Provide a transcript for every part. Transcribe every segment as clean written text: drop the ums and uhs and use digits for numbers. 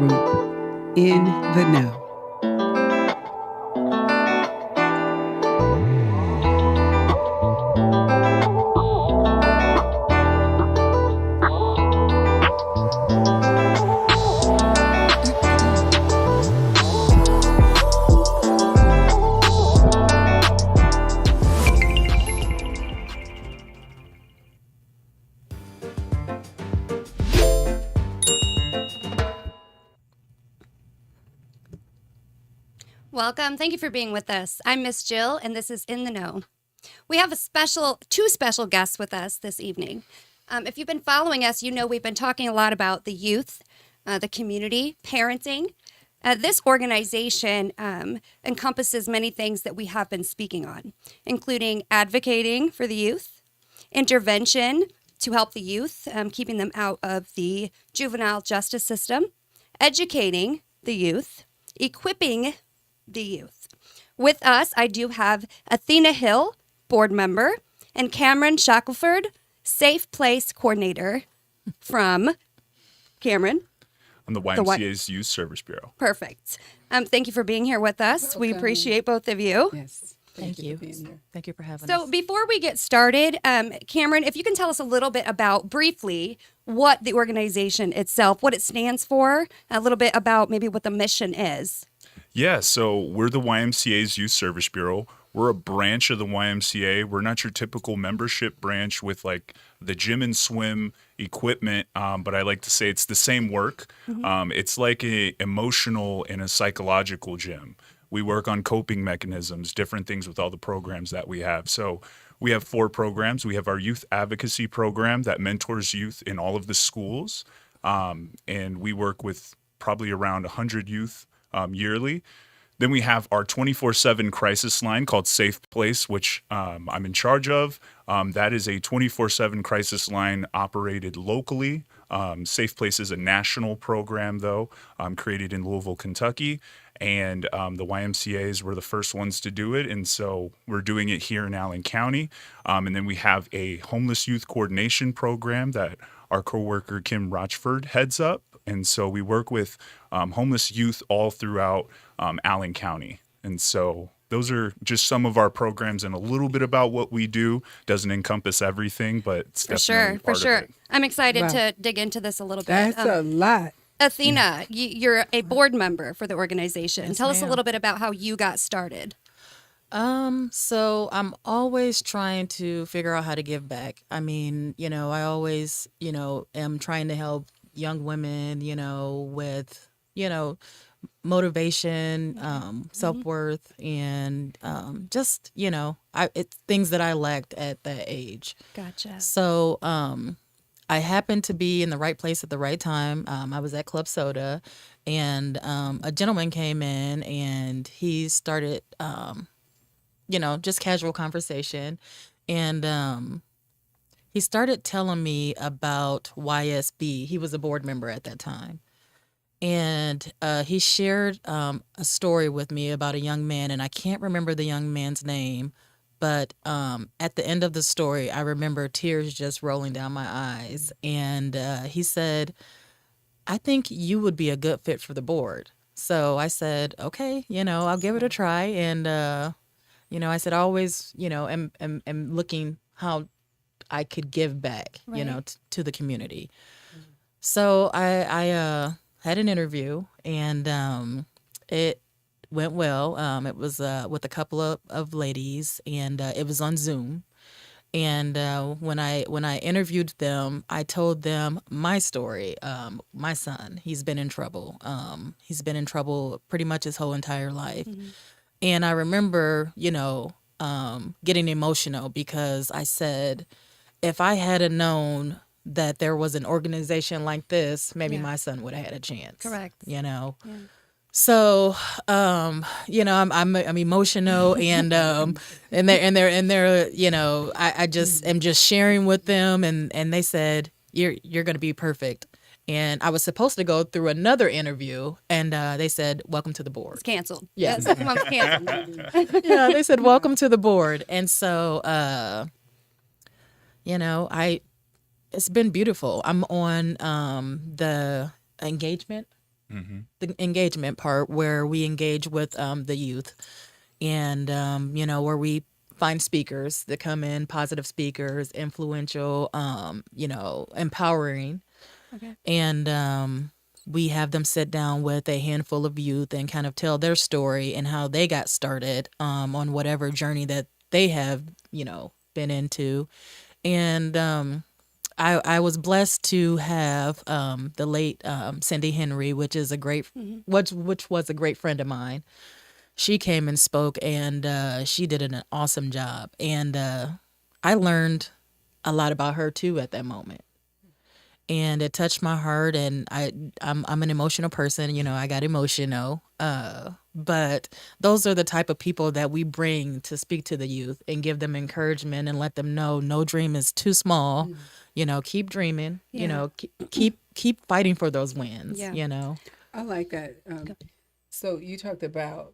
Group. In the Know. Welcome. Thank you for being with us. I'm Miss Jill, and this is In the Know. We have two special guests with us this evening. If you've been following us, you know we've been talking a lot about the youth, the community, parenting. This organization encompasses many things that we have been speaking on, including advocating for the youth, intervention to help the youth, keeping them out of the juvenile justice system, educating the youth, equipping the youth. With us, I do have Athena Hill, board member, and Cameron Shackelford, Safe Place coordinator from Cameron. I'm the YMCA's Youth Service Bureau. Perfect. Thank you for being here with us. Welcome. We appreciate both of you. Yes. Thank you. For being here. Thank you for having us. So before we get started, Cameron, if you can tell us a little bit about, briefly, what the organization itself, what it stands for, a little bit about maybe what the mission is. Yeah, so we're the YMCA's Youth Service Bureau. We're a branch of the YMCA. We're not your typical membership branch with like the gym and swim equipment, but I like to say it's the same work. It's like a emotional and a psychological gym. We work on coping mechanisms, different things with all the programs that we have. So we have 4 programs. We have our youth advocacy program that mentors youth in all of the schools, and we work with probably around 100 youth yearly. Then we have our 24/7 crisis line called Safe Place, which I'm in charge of. That is a 24/7 crisis line operated locally. Safe Place is a national program, though, created in Louisville, Kentucky. And the YMCAs were the first ones to do it. And so we're doing it here in Allen County. And then we have a homeless youth coordination program that our coworker Kim Rochford heads up. And so we work with homeless youth all throughout Allen County. And so those are just some of our programs and a little bit about what we do. Doesn't encompass everything, but it's definitely part of it. I'm excited Wow. to dig into this a little bit. That's a lot. Athena, you're a board member for the organization. Yes, Tell us a ma'am. little bit about how you got started. So I'm always trying to figure out how to give back. I mean, I always, am trying to help young women, with, motivation, self-worth, and just, it's things that I lacked at that age. Gotcha. So I happened to be in the right place at the right time. I was at Club Soda, and a gentleman came in, and he started, just casual conversation. And he started telling me about YSB. He was a board member at that time. And he shared a story with me about a young man, and I can't remember the young man's name, but at the end of the story, I remember tears just rolling down my eyes. And he said, I think you would be a good fit for the board. So I said, okay, I'll give it a try. And, I said, I always, am looking how I could give back, Right. to the community. So I had an interview, and it went well. It was with a couple of ladies, and it was on Zoom. And when I interviewed them, I told them my story. My son, he's been in trouble. He's been in trouble pretty much his whole entire life. And I remember, getting emotional because I said, if I had known that there was an organization like this, maybe my son would have had a chance. Correct. Yeah. So, I'm emotional, and they're, I just am just sharing with them, and they said, you're going to be perfect. And I was supposed to go through another interview, and they said, welcome to the board. It's canceled. Yes. Second one's canceled. Yeah, they said, welcome to the board. And so, it's been beautiful. I'm on the engagement the engagement part where we engage with the youth, and where we find speakers that come in, positive speakers, influential, empowering, Okay. and we have them sit down with a handful of youth and kind of tell their story and how they got started on whatever journey that they have, been into. And I was blessed to have the late Cindy Henry, which is a great, which was a great friend of mine. She came and spoke, and she did an awesome job. And I learned a lot about her too at that moment, and it touched my heart. And I'm an emotional person, I got emotional. But those are the type of people that we bring to speak to the youth and give them encouragement and let them know no dream is too small. Keep dreaming. Yeah. Keep fighting for those wins. Yeah. I like that. So you talked about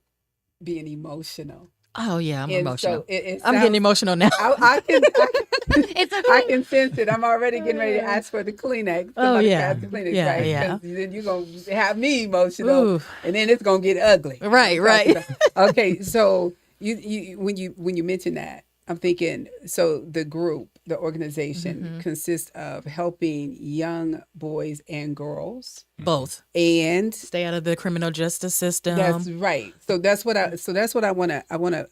being emotional. Oh yeah, I'm And emotional. so it I'm getting sounds- emotional now. I can It's okay. I can sense it. I'm already getting ready to ask for the Kleenex. Oh, Somebody yeah. pass the Kleenex, Yeah, right? yeah. 'Cause then you're going to have me emotional, Ooh. and then it's going to get ugly. Right, right. Okay, so you when you mention that, I'm thinking, so the group, the organization consists of helping young boys and girls, Both. and Stay out of the criminal justice system. that's right. So that's what I want to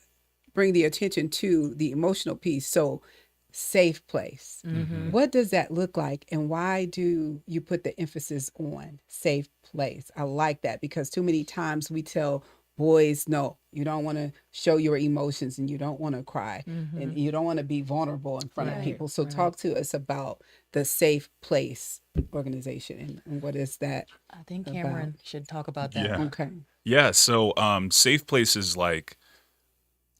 bring the attention to, the emotional piece. So safe place. What does that look like, and why do you put the emphasis on safe place? I like that, because too many times we tell boys, no, you don't want to show your emotions, and you don't want to cry, and you don't want to be vulnerable in front of Right, people. So talk to us about the safe place organization, and what is that? I think Cameron should talk about that. Yeah. Okay. Yeah. So safe places, like,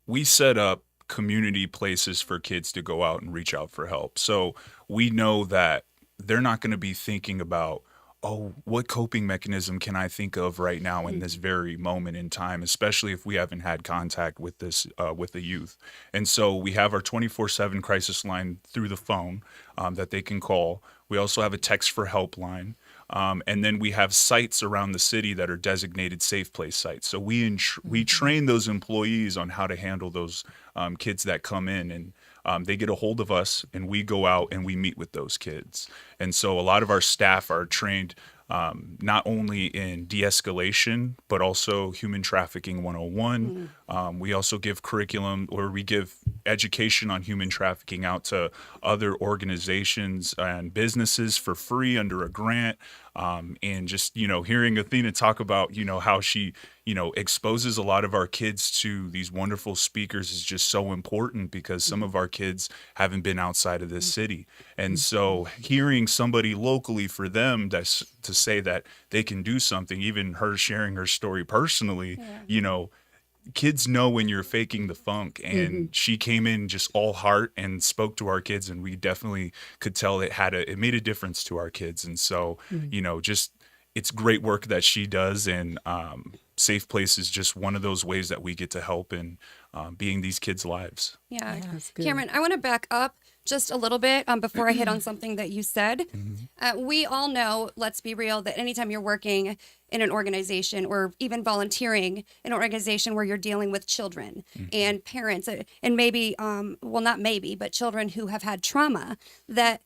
we set up community places for kids to go out and reach out for help. So we know that they're not going to be thinking about, oh, what coping mechanism can I think of right now in this very moment in time, especially if we haven't had contact with this, with the youth. And so we have our 24/7 crisis line through the phone that they can call. We also have a text for help line. And then we have sites around the city that are designated safe place sites. So we train those employees on how to handle those kids that come in, and they get a hold of us, and we go out and we meet with those kids. And so a lot of our staff are trained not only in de-escalation, but also human trafficking 101. We also give curriculum, or we give education on human trafficking out to other organizations and businesses for free under a grant. And just, hearing Athena talk about, how she, exposes a lot of our kids to these wonderful speakers is just so important, because some of our kids haven't been outside of this city. And so hearing somebody locally for them to say that they can do something, even her sharing her story personally, kids know when you're faking the funk. And she came in just all heart and spoke to our kids, and we definitely could tell it made a difference to our kids. And so, just, it's great work that she does. And Safe Place is just one of those ways that we get to help in being these kids' lives. Yeah. That's good. Cameron, I want to back up just a little bit before I hit on something that you said. We all know, let's be real, that anytime you're working in an organization or even volunteering in an organization where you're dealing with children and parents, and maybe, well, not maybe, but children who have had trauma, that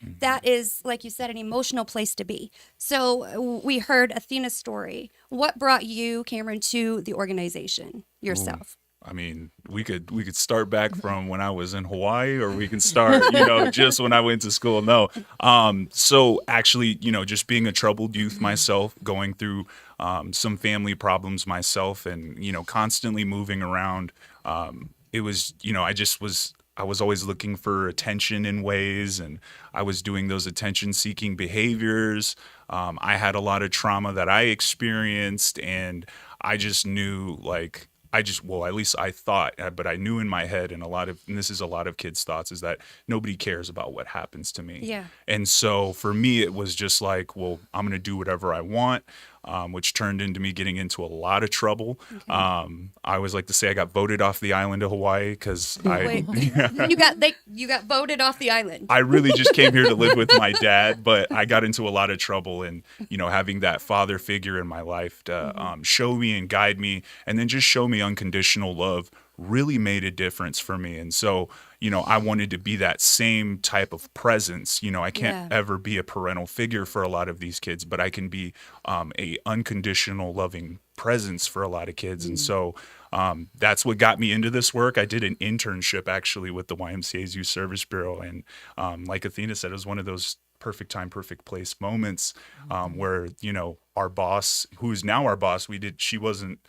is, like you said, an emotional place to be. So we heard Athena's story. What brought you, Cameron, to the organization yourself? I mean, we could start back from when I was in Hawaii, or we can start, just when I went to school. No. So actually, just being a troubled youth myself, going through some family problems myself, and, constantly moving around. It was, I was always looking for attention in ways, and I was doing those attention-seeking behaviors. I had a lot of trauma that I experienced, and I just knew, at least I thought, but I knew in my head, and this is a lot of kids' thoughts, is that nobody cares about what happens to me. Yeah. And so for me, it was just like, well, I'm going to do whatever I want. which turned into me getting into a lot of trouble. I always like to say I got voted off the island of Hawaii because Wait, you got voted off the island. I really just came here to live with my dad, but I got into a lot of trouble. And, having that father figure in my life to show me and guide me and then just show me unconditional love really made a difference for me. And so, I wanted to be that same type of presence. I can't ever be a parental figure for a lot of these kids, but I can be a unconditional loving presence for a lot of kids. And so that's what got me into this work. I did an internship actually with the YMCA's Youth Service Bureau. And like Athena said, it was one of those perfect time, perfect place moments where, our boss, who's now our boss, she wasn't,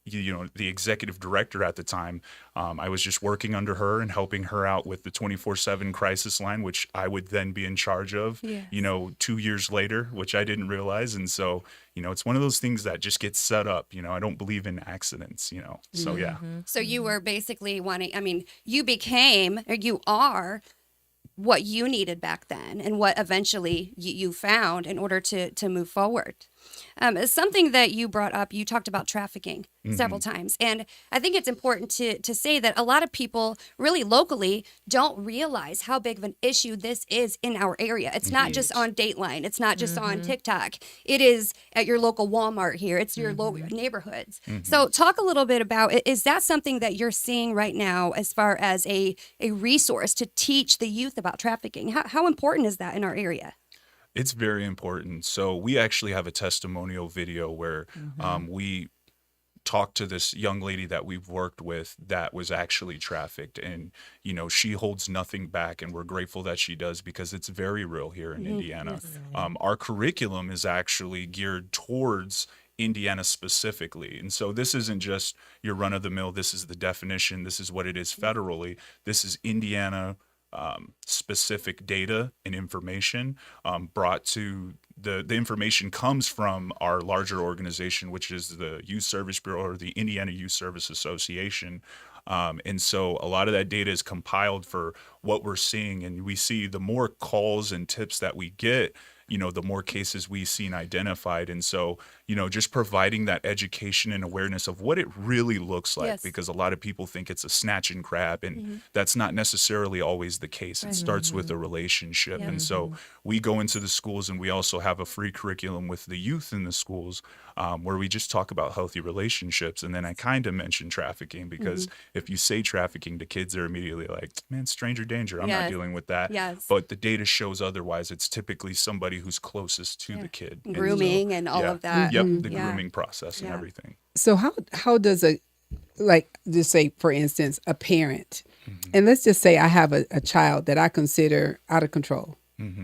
the executive director at the time. I was just working under her and helping her out with the 24/7 crisis line, which I would then be in charge of, 2 years later, which I didn't realize. And so, it's one of those things that just gets set up. I don't believe in accidents, so yeah. So you were basically you are what you needed back then and what eventually you found in order to move forward. Something that you brought up, you talked about trafficking several times. And I think it's important to say that a lot of people really locally don't realize how big of an issue this is in our area. It's not just on Dateline. It's not just on TikTok. It is at your local Walmart here. It's your local neighborhoods. So talk a little bit about, is that something that you're seeing right now as far as a resource to teach the youth about trafficking? How important is that in our area? It's very important. So we actually have a testimonial video where we talked to this young lady that we've worked with that was actually trafficked. And, she holds nothing back. And we're grateful that she does because it's very real here in Indiana. Our curriculum is actually geared towards Indiana specifically. And so this isn't just your run of the mill. This is the definition. This is what it is federally. This is Indiana specific data and information brought to the information comes from our larger organization, which is the Youth Service Bureau or the Indiana Youth Service Association. And so a lot of that data is compiled for what we're seeing. And we see the more calls and tips that we get, the more cases we see identified. And so, just providing that education and awareness of what it really looks like, because a lot of people think it's a snatch and grab, and that's not necessarily always the case. It starts with a relationship. And so we go into the schools and we also have a free curriculum with the youth in the schools where we just talk about healthy relationships. And then I kind of mentioned trafficking because if you say trafficking to kids, they're immediately like, man, stranger danger. I'm not dealing with that. But the data shows otherwise. It's typically somebody who's closest to the kid. Grooming and all of that. Yep, the grooming process and everything. So how does just say, for instance, a parent, and let's just say I have a child that I consider out of control.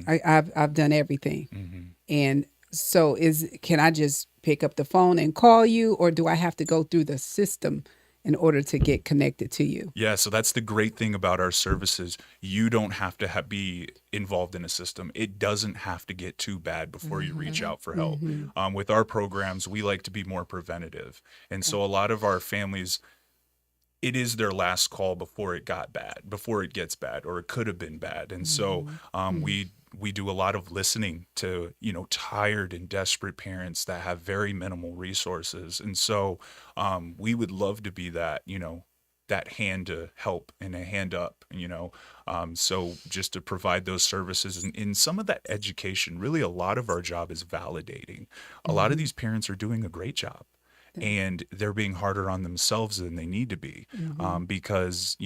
I've done everything. And so can I just pick up the phone and call you, or do I have to go through the system in order to get connected to you? Yeah, so that's the great thing about our services. You don't have to be involved in a system. It doesn't have to get too bad before you reach out for help. With our programs, we like to be more preventative. And so a lot of our families, it is their last call before it gets bad, or it could have been bad. And so we do a lot of listening to, tired and desperate parents that have very minimal resources. And so we would love to be that, that hand to help and a hand up, so just to provide those services and in some of that education, really a lot of our job is validating. A lot of these parents are doing a great job. And they're being harder on themselves than they need to be because,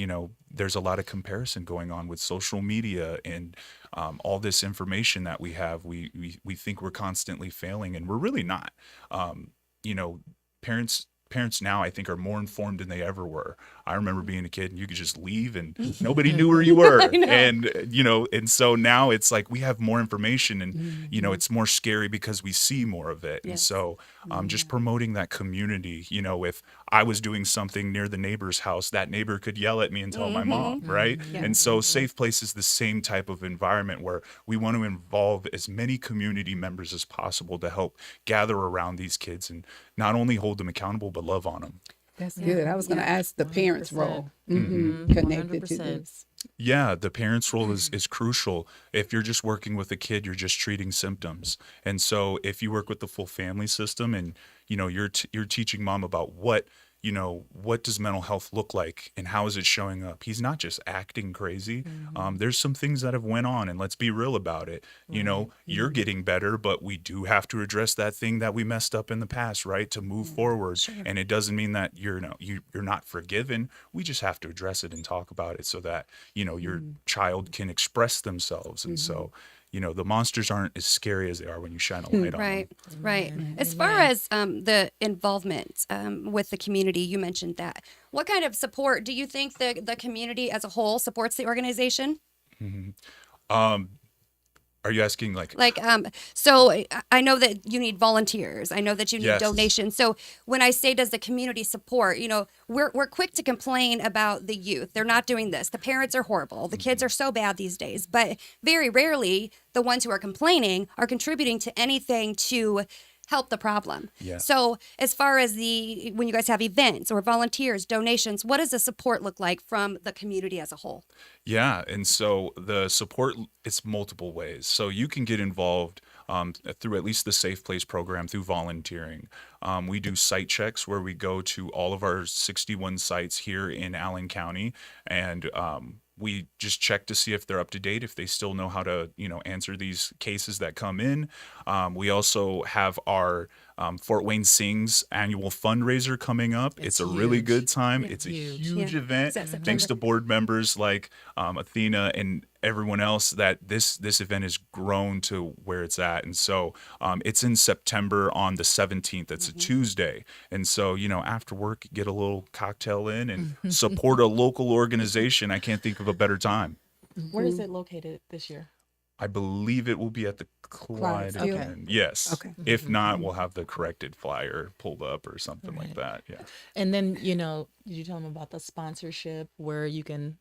there's a lot of comparison going on with social media and all this information that we have. We think we're constantly failing, and we're really not. Parents now, I think, are more informed than they ever were. I remember being a kid and you could just leave and nobody knew where you were. And so now it's like we have more information and, it's more scary because we see more of it. And so just promoting that community, if I was doing something near the neighbor's house, that neighbor could yell at me and tell my mom, right? And so Safe Place is the same type of environment where we want to involve as many community members as possible to help gather around these kids and not only hold them accountable, but love on them. That's good. I was going to ask the parents' 100%. role Mm-hmm. connected to 100%. this. Yeah, the parent's role is crucial. If you're just working with a kid, you're just treating symptoms. And so if you work with the full family system and, you're teaching mom about what does mental health look like and how is it showing up? He's not just acting crazy. There's some things that have went on, and let's be real about it. You're getting better, but we do have to address that thing that we messed up in the past, right? To move forward. Sure. And it doesn't mean that you're not forgiven. We just have to address it and talk about it so that, your child can express themselves. And so, the monsters aren't as scary as they are when you shine a light on them. Right, right. As far as the involvement with the community, you mentioned that. What kind of support do you think the community as a whole supports the organization? Are you asking like So I know that you need volunteers. I know that you need Yes. donations. So when I say does the community support, we're quick to complain about the youth. They're not doing this. The parents are horrible. The kids are so bad these days. But very rarely the ones who are complaining are contributing to anything to help the problem. Yeah. So as far as when you guys have events or volunteers, donations, what does the support look like from the community as a whole? Yeah, and so the support, it's multiple ways. So you can get involved through at least the Safe Place program, through volunteering. We do site checks where we go to all of our 61 sites here in Allen County, and we just check to see if they're up to date, if they still know how to, answer these cases that come in. We also have our Fort Wayne Sings annual fundraiser coming up. It's a really huge. good time. Yeah, It's a huge. huge Yeah. event. Is that September? Thanks to board members like Athena and everyone else that this event has grown to where it's at. And so it's in September on the 17th. It's a Tuesday. And so, after work, get a little cocktail in and support a local organization. I can't think of a better time. Where is it located this year? I believe it will be at the Clyde. Clydesdale. Again. Yes. Okay. If not, we'll have the corrected flyer pulled up or something like Right. that. Yeah. And then, did you tell them about the sponsorship where you can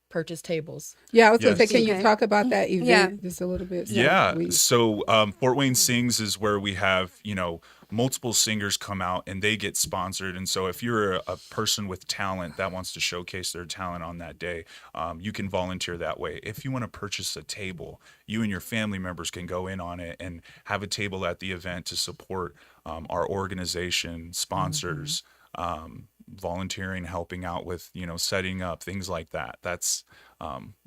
purchase tables? Yeah, I was going to say, Yes. can you Okay. talk about that event Yeah. just a little bit? Yeah. we- So Fort Wayne Sings is where we have, multiple singers come out and they get sponsored. And so if you're a person with talent that wants to showcase their talent on that day, you can volunteer that way. If you want to purchase a table, you and your family members can go in on it and have a table at the event to support our organization, sponsors, volunteering, helping out with, setting up, things like that. That's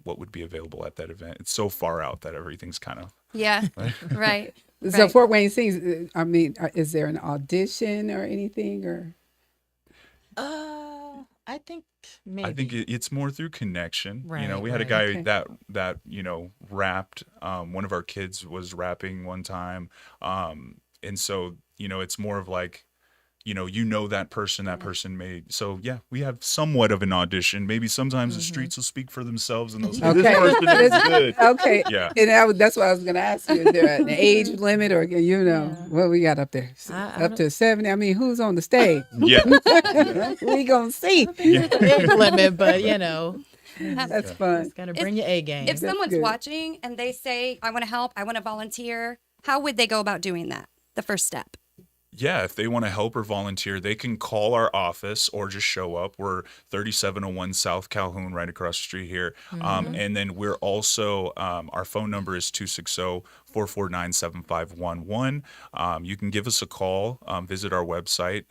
what would be available at that event. It's so far out that everything's kind of Yeah, right. So Right. Fort Wayne Sings, is there an audition or anything or? I think maybe. I think it's more through connection. Right, We had a right. guy Okay. that rapped. One of our kids was rapping one time, and so it's more of like, that person made. So yeah, we have somewhat of an audition. Maybe sometimes the streets will speak for themselves, and they'll say, Okay. "This person is good." Okay. Yeah. And that's what I was going to ask you. Is there an age limit or, what we got up there? I Up to 70? I mean, who's on the stage? Yeah. We going to see. age limit, but That's fun. gotta bring your A game. If someone's good. watching and they say, I want to help, I want to volunteer, how would they go about doing that? The first step. Yeah, if they want to help or volunteer, they can call our office or just show up. We're 3701 South Calhoun, right across the street here. And then we're also, our phone number is 260-449-7511. You can give us a call, visit our website,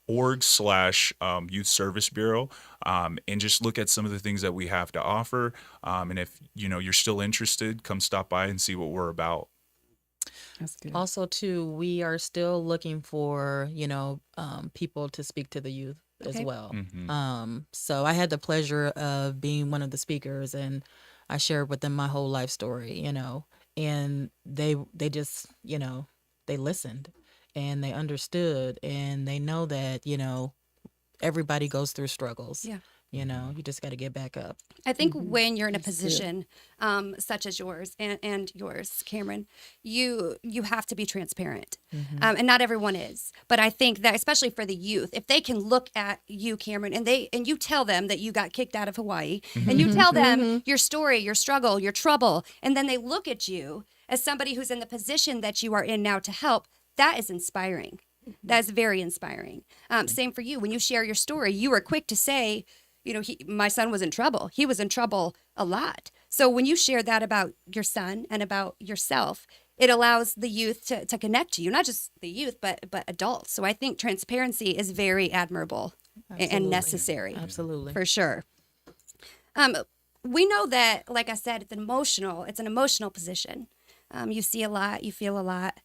fwymca.org/Youth Service Bureau, and just look at some of the things that we have to offer. And if, you're still interested, come stop by and see what we're about. That's good. Also, too, we are still looking for, people to speak to the youth as Okay. well. Mm-hmm. So I had the pleasure of being one of the speakers, and I shared with them my whole life story, and they just, they listened and they understood, and they know that, everybody goes through struggles. Yeah. You just got to get back up. I think when you're in a That's good. position such as yours and yours, Cameron, you have to be transparent. And not everyone is. But I think that especially for the youth, if they can look at you, Cameron, and you tell them that you got kicked out of Hawaii, and you tell them your story, your struggle, your trouble, and then they look at you as somebody who's in the position that you are in now to help, that is inspiring. That's very inspiring. Same for you. When you share your story, you were quick to say, my son was in trouble. He was in trouble a lot. So when you share that about your son and about yourself, it allows the youth to connect to you, not just the youth, but adults. So I think transparency is very admirable and necessary. Absolutely. For sure. We know that, like I said, it's an emotional position. You see a lot, you feel a lot.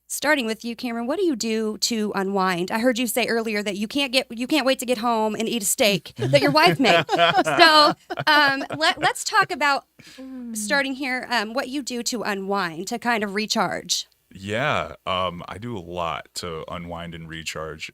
Starting with you, Cameron, what do you do to unwind? I heard you say earlier that you can't wait to get home and eat a steak that your wife made. So let's talk about, starting here, what you do to unwind, to kind of recharge. Yeah, I do a lot to unwind and recharge.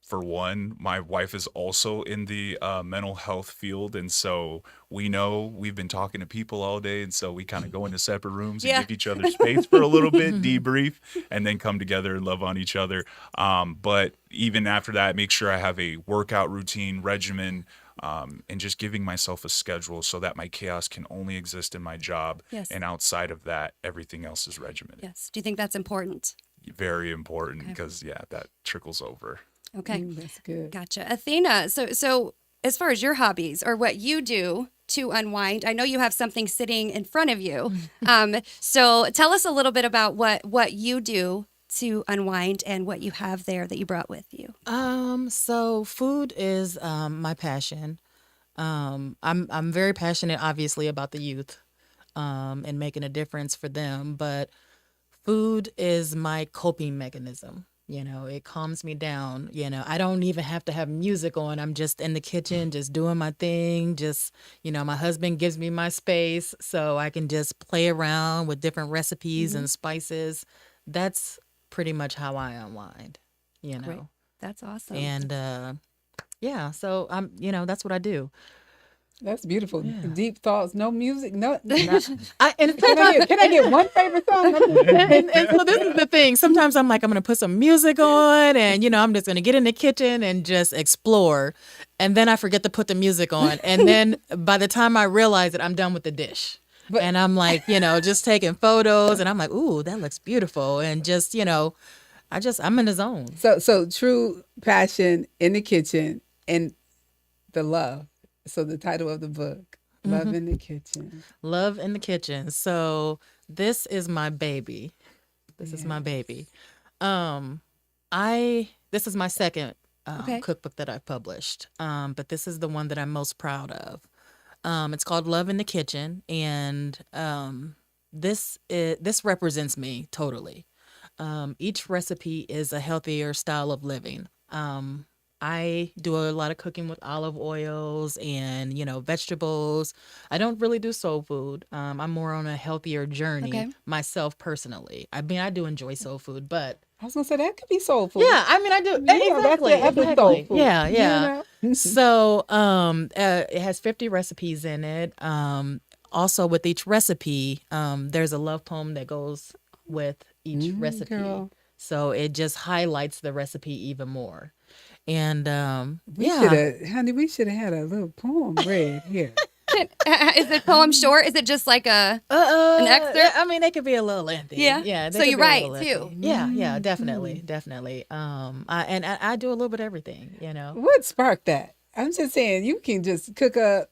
For one, my wife is also in the mental health field, and so we've been talking to people all day, and so we kind of go into separate rooms and give each other space for a little bit, debrief, and then come together and love on each other. But even after that, make sure I have a workout routine, regimen, and just giving myself a schedule so that my chaos can only exist in my job. Yes. And outside of that, everything else is regimented. Yes. Do you think that's important? Very important, because that trickles over. Okay. That's good. Gotcha. Athena, so as far as your hobbies or what you do to unwind, I know you have something sitting in front of you. So tell us a little bit about what you do to unwind and what you have there that you brought with you. So food is my passion. I'm very passionate, obviously, about the youth and making a difference for them. But food is my coping mechanism. It calms me down. I don't even have to have music on. I'm just in the kitchen, just doing my thing. Just, my husband gives me my space so I can just play around with different recipes and spices. That's pretty much how I unwind, Great. That's awesome. And so that's what I do. That's beautiful. Deep thoughts, no music, no. And Can I get one favorite song? and so this is the thing. Sometimes I'm like, I'm going to put some music on and, I'm just going to get in the kitchen and just explore. And then I forget to put the music on. And then by the time I realize it, I'm done with the dish. And I'm like, just taking photos. And I'm like, ooh, that looks beautiful. And just, I'm in the zone. So true passion in the kitchen and the love. So the title of the book, Love in the Kitchen. Love in the Kitchen. So this is my baby. This is my baby. This is my second cookbook that I've published. But this is the one that I'm most proud of. It's called Love in the Kitchen, and this represents me totally. Each recipe is a healthier style of living. I do a lot of cooking with olive oils and, vegetables. I don't really do soul food. I'm more on a healthier journey myself personally. I mean, I do enjoy soul food, but I was going to say that could be soul food. yeah, I mean, I do. Exactly. That's soul food. Yeah. So it has 50 recipes in it. Also, with each recipe, there's a love poem that goes with each recipe. Girl. So it just highlights the recipe even more. And we should have had a little poem read here. Is the poem short? Is it just like an excerpt? I mean, they could be a little lengthy. Yeah. They So could you be a write little too. lengthy. Yeah, definitely. I do a little bit of everything. What sparked that? I'm just saying, you can just cook up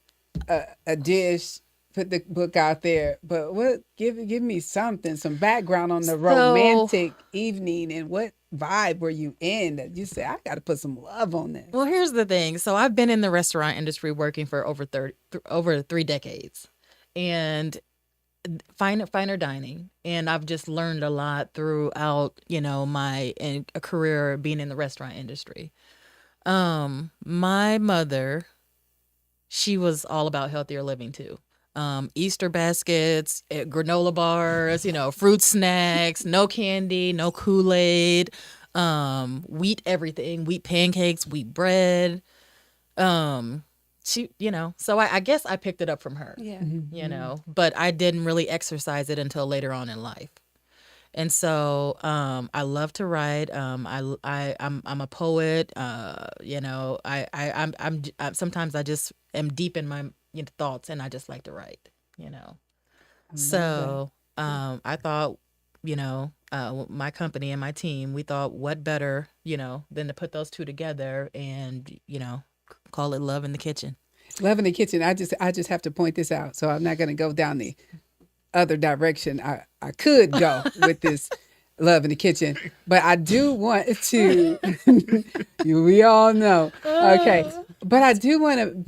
a dish, put the book out there, but give me something, some background on the romantic evening, and what vibe were you in that you say, I got to put some love on this? Well, here's the thing. So I've been in the restaurant industry working for over 3 decades, and finer dining, and I've just learned a lot throughout my career being in the restaurant industry. My mother, she was all about healthier living too. Easter baskets, granola bars, fruit snacks, no candy, no Kool-Aid, wheat everything, wheat pancakes, wheat bread. She, so I guess I picked it up from her. Yeah. But I didn't really exercise it until later on in life. And so I love to write. I'm a poet. I'm sometimes I just am deep in my thoughts, and I just like to write. So I thought, my company and my team, we thought what better, than to put those two together and, call it Love in the Kitchen. Love in the Kitchen. I just have to point this out. So I'm not going to go down the other direction. I could go with this Love in the Kitchen, but I do want to, we all know. Okay. But I do want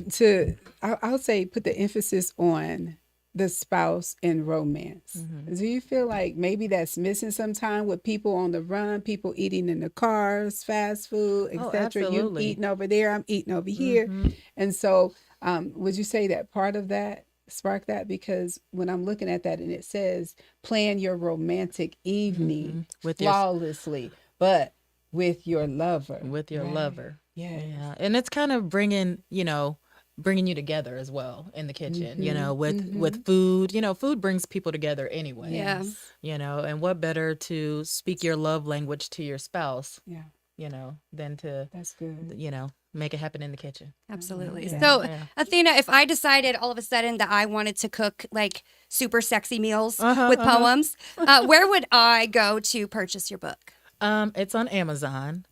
I'll say put the emphasis on the spouse and romance. Do you feel like maybe that's missing sometime with people on the run, people eating in the cars, fast food, etc.? You Absolutely. eating over there, I'm eating over here. And so would you say that part of that sparked that? Because when I'm looking at that and it says plan your romantic evening With your flawlessly, but with your lover. with your Right. lover. Yes. Yeah. And it's kind of bringing you together as well in the kitchen, with food. Food brings people together anyway. Yeah. And what better to speak your love language to your spouse, Yeah, than to, that's good. make it happen in the kitchen. Absolutely. Yeah. So, Yeah. Athena, if I decided all of a sudden that I wanted to cook like super sexy meals with poems, where would I go to purchase your book? It's on Amazon.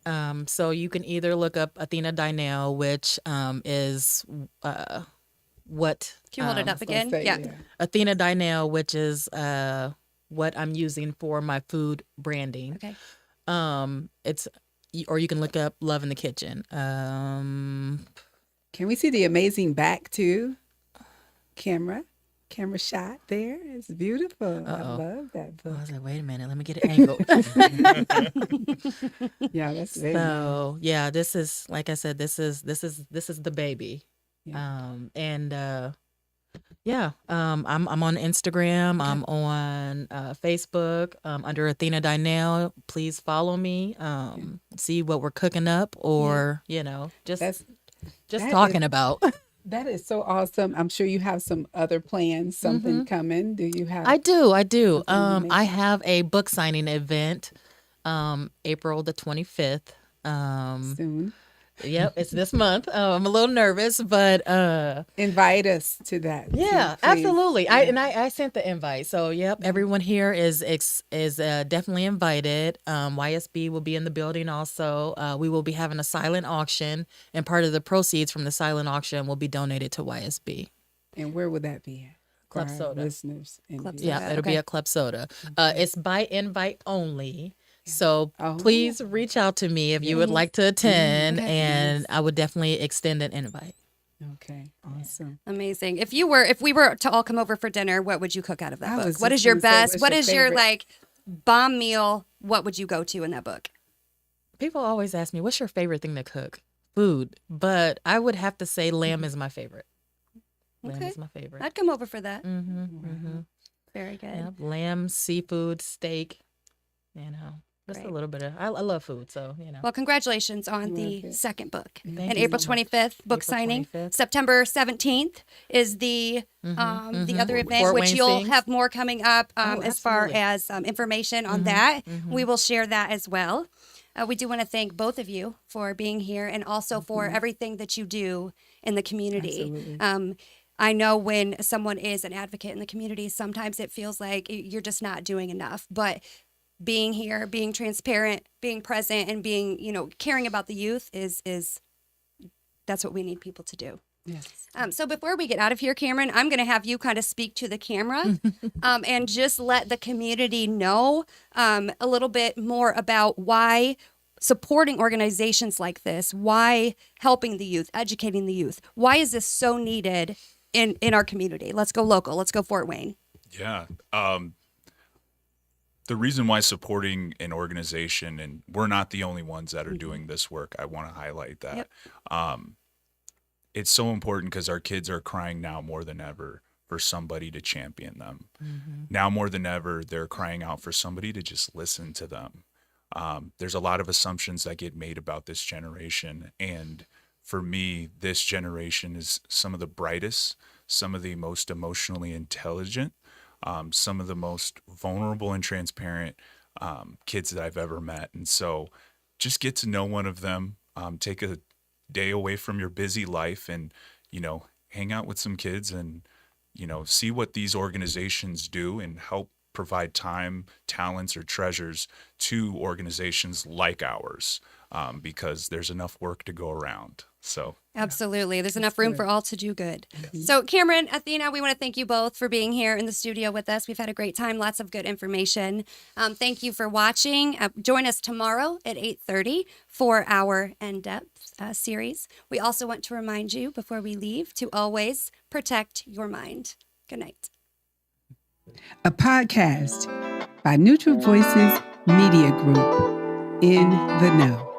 So you can either look up Athena Dinelle, which is what Can you hold it up again? Say, Yeah. Athena Dinelle, which is what I'm using for my food branding. Okay. Or you can look up Love in the Kitchen. Can we see the amazing back too? Camera shot there. It's beautiful. I love that I book. was like, wait a minute, let me get it angled. Yeah, that's very nice. So yeah, this is, like I said, this is the baby. Yeah. I'm on Instagram. I'm on Facebook under Athena Dinelle. Please follow me. See what we're cooking up, or just That talking about. That is so awesome. I'm sure you have some other plans, something coming. Do you have? I do. Something you I have a book signing event, April the 25th. Soon. Yep, it's this month. I'm a little nervous, but Invite us to that. yeah, too, please. absolutely. I sent the invite. So yep, everyone here is definitely invited. YSB will be in the building also. We will be having a silent auction, and part of the proceeds from the silent auction will be donated to YSB. And where would that be at? Club For our Soda. listeners. and Club viewers. Yeah, it'll be Okay. at Club Soda. It's by invite only. So Oh. please reach out to me if you would like to attend, Okay. and I would definitely extend an invite. Okay. Awesome. Amazing. If we were to all come over for dinner, what would you cook out of that I book? was What just is your gonna say, best? what's What your is your favorite? like bomb meal? What would you go to in that book? People always ask me, what's your favorite thing to cook? Food. But I would have to say lamb is my favorite. Lamb Okay. is my favorite. I'd come over for that. Mm-hmm. Very good. Yep. Lamb, seafood, steak, just Great. a little bit of, I love food, so, Well, congratulations on You the love it. second book. Thank And you April so much. 25th, book April signing. 25th. September 17th is the other event, Fort which Wayne you'll Sings. have more coming up Oh, as far absolutely. as information on that. We will share that as well. We do want to thank both of you for being here and also for everything that you do in the community. Absolutely. I know when someone is an advocate in the community, sometimes it feels like you're just not doing enough. But being here, being transparent, being present, and being, caring about the youth is that's what we need people to do. Yes. So before we get out of here, Cameron, I'm going to have you kind of speak to the camera and just let the community know a little bit more about why supporting organizations like this, why helping the youth, educating the youth, why is this so needed in our community? Let's go local. Let's go Fort Wayne. Yeah. The reason why supporting an organization, and we're not the only ones that are doing this work, I want to highlight that. It's so important because our kids are crying now more than ever for somebody to champion them. Now more than ever, they're crying out for somebody to just listen to them. There's a lot of assumptions that get made about this generation. And for me, this generation is some of the brightest, some of the most emotionally intelligent, some of the most vulnerable and transparent kids that I've ever met. And so just get to know one of them, take a day away from your busy life and, hang out with some kids and, see what these organizations do and help provide time, talents, or treasures to organizations like ours, because there's enough work to go around. So absolutely. There's enough room for all to do good. So Cameron, Athena, we want to thank you both for being here in the studio with us. We've had a great time, lots of good information. Thank you for watching. Join us tomorrow at 8:30 for our In-Depth series. We also want to remind you before we leave to always protect your mind. Good night. A podcast by Neutral Voices Media Group. In the Know.